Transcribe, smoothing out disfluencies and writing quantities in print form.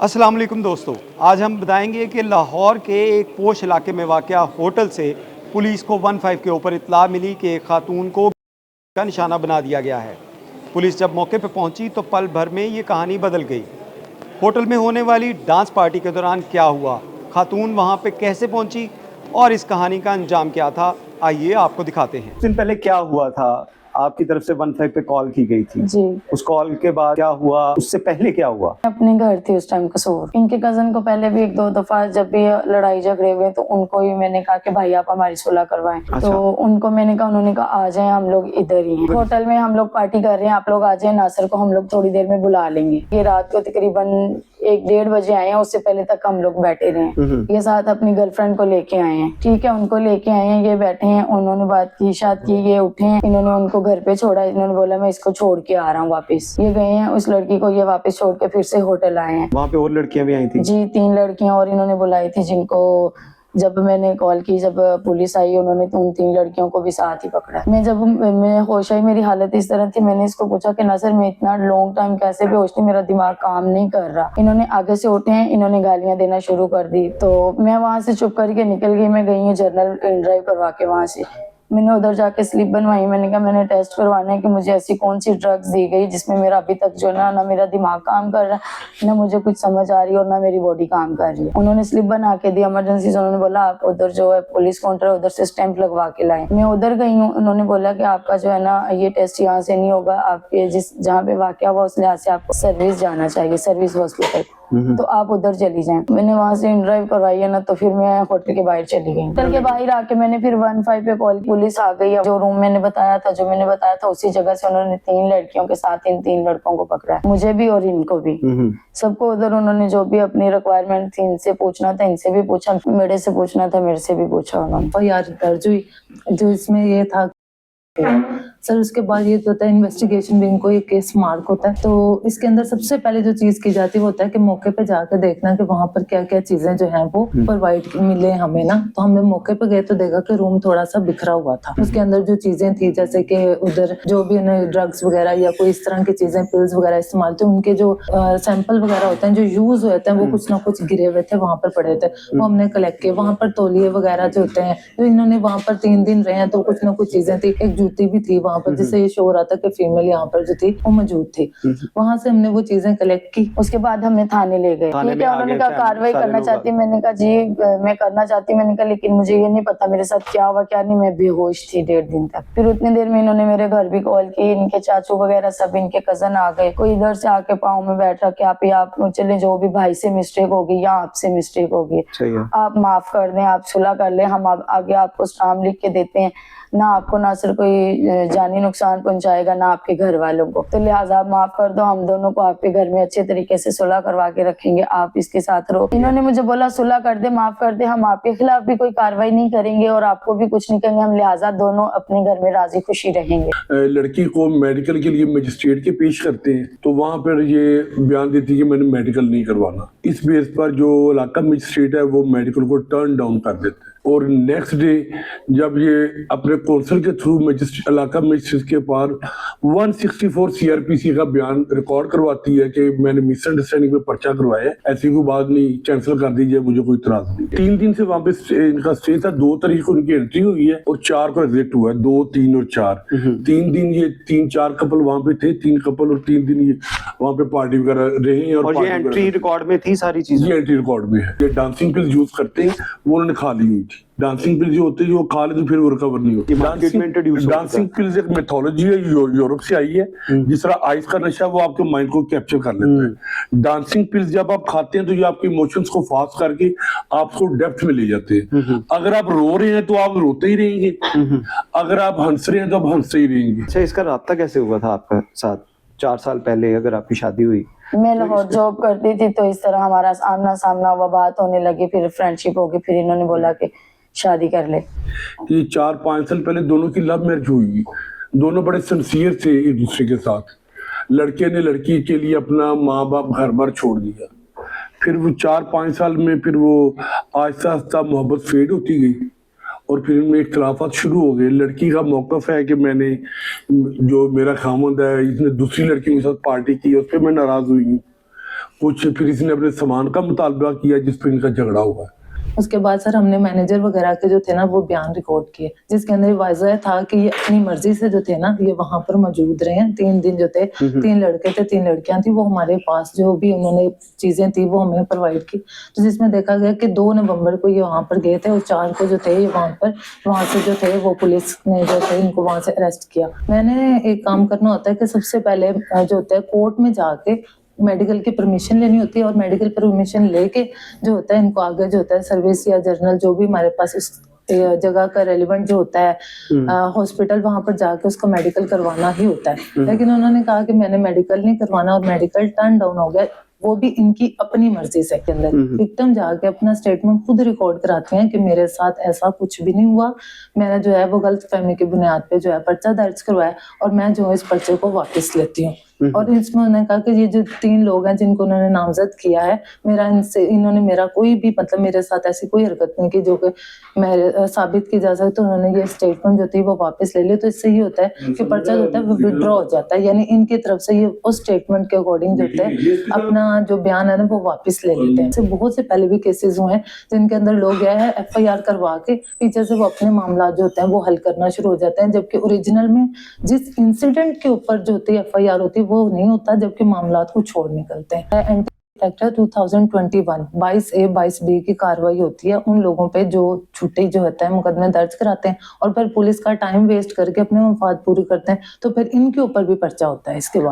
अस्सलाम वालेकुम दोस्तों, आज हम बताएंगे कि लाहौर के एक पोश इलाके में वाक़या होटल से पुलिस को 15 के ऊपर इत्तला मिली कि एक खातून को का निशाना बना दिया गया है। पुलिस जब मौके पर पहुंची तो पल भर में ये कहानी बदल गई। होटल में होने वाली डांस पार्टी के दौरान क्या हुआ, खातून वहां पे कैसे पहुंची और इस कहानी का अंजाम क्या था, आइए आपको दिखाते हैं। दिन पहले क्या हुआ था, आपकी तरफ से 15 पे कॉल की गई थी जी। उस कॉल के बाद क्या हुआ, उससे पहले क्या हुआ? अपने घर थी उस टाइम कसूर। इनके कजन को पहले भी एक दो दफा जब भी लड़ाई झगड़े हुए तो उनको ही मैंने कहा कि भाई आप हमारी सुलह करवाएं। अच्छा। तो उनको मैंने कहा, उन्होंने कहा आ जाएं, हम लोग इधर ही हैं, होटल में हम लोग पार्टी कर रहे हैं, आप लोग आ जाएं, नासिर को हम लोग थोड़ी देर में बुला लेंगे। ये रात को तकरीबन 1-1:30 बजे आए हैं, उससे पहले तक हम लोग बैठे रहे। ये साथ अपनी गर्लफ्रेंड को लेके आए हैं, ठीक है, उनको लेके आए हैं, ये बैठे हैं, उन्होंने बात की, शाद की, ये उठे हैं, इन्होंने उनको घर पे छोड़ा, इन्होंने बोला मैं इसको छोड़ के आ रहा हूँ वापस। ये गए हैं, उस लड़की को ये वापस छोड़ के फिर से होटल आए हैं। वहाँ पे और लड़कियां भी आई थी? जी, 3 लड़कियां और इन्होंने बुलाई थी, जिनको जब मैंने कॉल की, जब पुलिस आई, उन्होंने उन 3 लड़कियों को भी साथ ही पकड़ा। मैं होश आई, मेरी हालत इस तरह थी, मैंने इसको पूछा कि नासिर मैं इतना लॉन्ग टाइम कैसे बेहोश थी, मेरा दिमाग काम नहीं कर रहा। इन्होंने आगे से उठे हैं, इन्होंने गालियां देना शुरू कर दी, तो मैं वहां से चुप करके निकल गई। मैं गई हूँ जर्नल ड्राइव करवा के, वहां से मैंने उधर जाके स्लिप बनवाई। मैंने कहा मैंने टेस्ट करवाना है कि मुझे ऐसी कौन सी ड्रग्स दी गई जिसमें मेरा अभी तक जो ना मेरा दिमाग काम कर रहा है, ना मुझे कुछ समझ आ रही है और ना मेरी बॉडी काम कर रही है। उन्होंने स्लिप बना के दी इमरजेंसी से। उन्होंने बोला आप उधर जो है पुलिस काउंटर है, उधर से स्टैंप लगवा के लाएं। मैं उधर गई हूँ, उन्होंने बोला कि आपका जो है ना ये टेस्ट यहाँ से नहीं होगा, आपके जहाँ पे वाकया हुआ उस लिहाज से आपको सर्विस जाना चाहिए, सर्विस हॉस्पिटल, तो आप उधर चली जाएं। मैंने वहां से ड्राइव करवाई है ना, तो फिर मैं होटल के बाहर चली गई। होटल के बाहर आके मैंने फिर 15 पे कॉल, पुलिस आ गई। जो रूम मैंने बताया था उसी जगह से उन्होंने 3 लड़कियों के साथ इन 3 लड़कों को पकड़ा है, मुझे भी और इनको भी, सबको। उधर उन्होंने जो भी अपनी रिक्वायरमेंट थी, इनसे पूछना था, इनसे भी पूछा, मेरे से पूछना था, मेरे से भी पूछा उन्होंने। और यार दर्ज हुई, जो इसमें ये था सर, उसके बाद ये होता है इन्वेस्टिगेशन विंग को ये केस मार्क होता है। तो इसके अंदर सबसे पहले जो चीज की जाती है वो होता है कि मौके पे जाकर देखना कि वहां पर क्या क्या चीजें जो हैं वो प्रोवाइड मिले हमें ना। तो हमें मौके पे गए तो देखा कि रूम थोड़ा सा बिखरा हुआ था। उसके अंदर जो चीजें थी, जैसे कि उधर जो भी उन्हें ड्रग्स वगैरह या कोई इस तरह की चीजें, पिल्स वगैरह इस्तेमाल थे, उनके जो सैंपल वगैरह होते हैं जो यूज होते हैं वो कुछ ना कुछ गिरे हुए थे, वहां पर पड़े थे, वो हमने कलेक्ट किए। वहां पर तौलिए वगैरह जो होते हैं, तो इन्होंने वहां पर 3 दिन रहे हैं, तो कुछ ना कुछ चीजें थी। एक जूती भी थी वहां पर, जिससे ये शो हो रहा था कि फीमेल यहाँ पर जो थी वो मौजूद थी। वहां से हमने वो चीजें कलेक्ट की। उसके बाद हमें थाने ले गए, ठीक है। उन्होंने कहा कार्रवाई करना चाहती, मैंने कहा जी मैं करना चाहती, मैंने कहा लेकिन मुझे ये नहीं पता मेरे साथ क्या हुआ क्या नहीं, मैं बेहोश थी 1.5 दिन तक। फिर उतनी देर में इन्होंने मेरे घर भी कॉल की, इनके चाचू वगैरह सब, इनके कजन आ गए, कोई इधर से आके पाँव में बैठ रहा कि आप चले, जो भी भाई से मिस्टेक होगी या आपसे मिस्टेक होगी, आप माफ कर दें, आप सुलह कर ले, हम आगे आपको स्टाम्प लिख के देते हैं, ना आपको ना सिर्फ कोई जानी नुकसान पहुंचाएगा ना आपके घर वालों को, तो लिहाजा आप माफ कर दो, हम दोनों को आपके घर में अच्छे तरीके से सुलह करवा के रखेंगे, आप इसके साथ रहो। इन्होंने मुझे बोला सुलह कर दे, माफ कर दे, हम आपके खिलाफ भी कोई कार्रवाई नहीं करेंगे और आपको भी कुछ नहीं करेंगे, हम लिहाजा दोनों अपने घर में राजी खुशी रहेंगे। लड़की को मेडिकल के लिए मजिस्ट्रेट के पेश करते हैं, तो वहाँ पर ये बयान देती है कि मैंने मेडिकल नहीं करवाना। इस बेस पर जो इलाका मजिस्ट्रेट है वो मेडिकल को टर्न डाउन कर देते हैं। और नेक्स्ट डे जब ये अपने कौंसल के थ्रू इलाका मजिस्ट्रेट के पास 164 CRPC का बयान रिकॉर्ड करवाती है कि मैंने मिसअंडरस्टैंडिंग में पर्चा करवाया है, ऐसी कोई बात नहीं, कैंसिल कर दीजिए, मुझे कोई इतराज नहीं। 3 दिन से वहाँ पे इनका स्टे था। 2 तारीख को उनकी एंट्री हुई है और 4 को एग्जिट हुआ है। 2, 3 और 4 3 दिन ये 3-4 कपल वहाँ पे थे, 3 कपल और 3 दिन ये वहाँ पे पार्टी वगैरह रहे। और ये एंट्री रिकॉर्ड में थी सारी चीजें? ये एंट्री रिकॉर्ड में है। ये डांसिंग पिल्स यूज करते हैं, वो उन्होंने खा ली हुई थी। डांसिंग पिल्स जो होते हैं वो खा ले तो फिर वो रिकवर नहीं होती। डांसिंग पिल्स एक मेथोलॉजी है, यूरोप से आई है। जिस तरह आइस का नशा वो आपके माइंड को कैप्चर कर लेता है। डांसिंग पिल्स जब आप खाते हैं तो ये आपके इमोशंस को फास्ट करके आपको डेप्थ में ले जाते हैं। अगर आप रो रहे हैं तो आप रोते ही रहेंगे, अगर आप हंस रहे हैं तो आप हंसते ही रहेंगे। अच्छा, इसका राब्ता कैसे हुआ था आपका साथ 4 साल पहले अगर आपकी शादी हुई? मैं लाहौर जॉब करती थी, तो इस तरह हमारा आमना सामना हुआ, बात होने लगी, फिर फ्रेंडशिप होगी, फिर इन्होंने बोला कि शादी कर ले। ये 4-5 साल पहले दोनों की लव मैरिज हुई। दोनों बड़े सिंसियर थे एक दूसरे के साथ। लड़के ने लड़की के लिए अपना माँ बाप घर बार छोड़ दिया। फिर वो 4-5 साल में फिर वो आहिस्ता आहिस्ता मोहब्बत फेड होती गई और फिर इनमें इख्तलाफात शुरू हो गए। लड़की का मौक़िफ़ है कि मैंने जो मेरा खामद है इसने दूसरी लड़कियों के साथ पार्टी की, उस पर मैं नाराज़ हुई हूँ। कुछ फिर इसने अपने सामान का मुतालबा किया जिस पर इनका झगड़ा हुआ है। उसके बाद सर हमने मैनेजर वगैरह के जो थे ना वो बयान रिकॉर्ड किए, जिसके अंदर वाज़ह था कि ये अपनी मर्जी से जो थे ना ये वहां पर मौजूद रहे हैं 3 दिन जो थे, 3 लड़के थे 3 लड़कियां थी, वो हमारे पास जो भी उन्होंने चीजें थी वो हमें प्रोवाइड की। तो जिसमें देखा गया कि 2 नवंबर को ये वहां पर गए थे और 4 को जो थे ये वहां से जो थे वो पुलिस ने जो थे इनको वहां से अरेस्ट किया। मैंने एक काम करना होता है कि सबसे पहले जो होता है कोर्ट में जाके मेडिकल की परमिशन लेनी होती है, और मेडिकल परमिशन लेके जो होता है इनको आगे जो होता है सर्विस या जर्नल जो भी हमारे पास उस जगह का रेलिवेंट जो होता है हॉस्पिटल वहां पर जाके उसका मेडिकल करवाना ही होता है। लेकिन उन्होंने कहा कि मैंने मेडिकल नहीं करवाना, और मेडिकल टर्न डाउन हो गया, वो भी इनकी अपनी मर्जी से। के अंदर विक्टिम जाके अपना स्टेटमेंट खुद रिकॉर्ड कराते हैं कि मेरे साथ ऐसा कुछ भी नहीं हुआ, मैंने जो है वो गलत फहमी की बुनियाद पे जो है पर्चा दर्ज करवाया, और मैं जो है इस पर्चे को वापस लेती हूँ। और इसमें उन्होंने कहा कि ये जो 3 लोग हैं जिनको उन्होंने नामजद किया है, इन्होंने मेरा कोई भी मतलब मेरे साथ ऐसी कोई हरकत नहीं की जो कि मैं साबित की जा सके, तो उन्होंने ये स्टेटमेंट जो थी वो वापस ले ली। तो इससे ये होता है कि पर्चा जो होता है वो विड्रॉ हो जाता है, यानी इनकी तरफ से ये उस स्टेटमेंट के अकॉर्डिंग जो होता है अपना जो बयान है ना वो वापस ले लेते हैं। ऐसे बहुत से पहले भी केसेस हुए हैं जिनके अंदर लोग गए हैं FIR करवा के पीछे से वो अपने मामला जो होते हैं वो हल करना शुरू हो जाते हैं, जबकि ओरिजिनल में जिस इंसिडेंट के ऊपर जो होती है FIR होती है वो नहीं होता, जबकि मामला को छोड़ निकलते हैं। एंटी 2021 22A 22B की कार्रवाई होती है उन लोगों पे जो छुट्टी जो होता है मुकदमे दर्ज कराते हैं और फिर पुलिस का टाइम वेस्ट करके अपने मफाद पूरी करते हैं, तो फिर इनके ऊपर भी पर्चा होता है इसके बाद।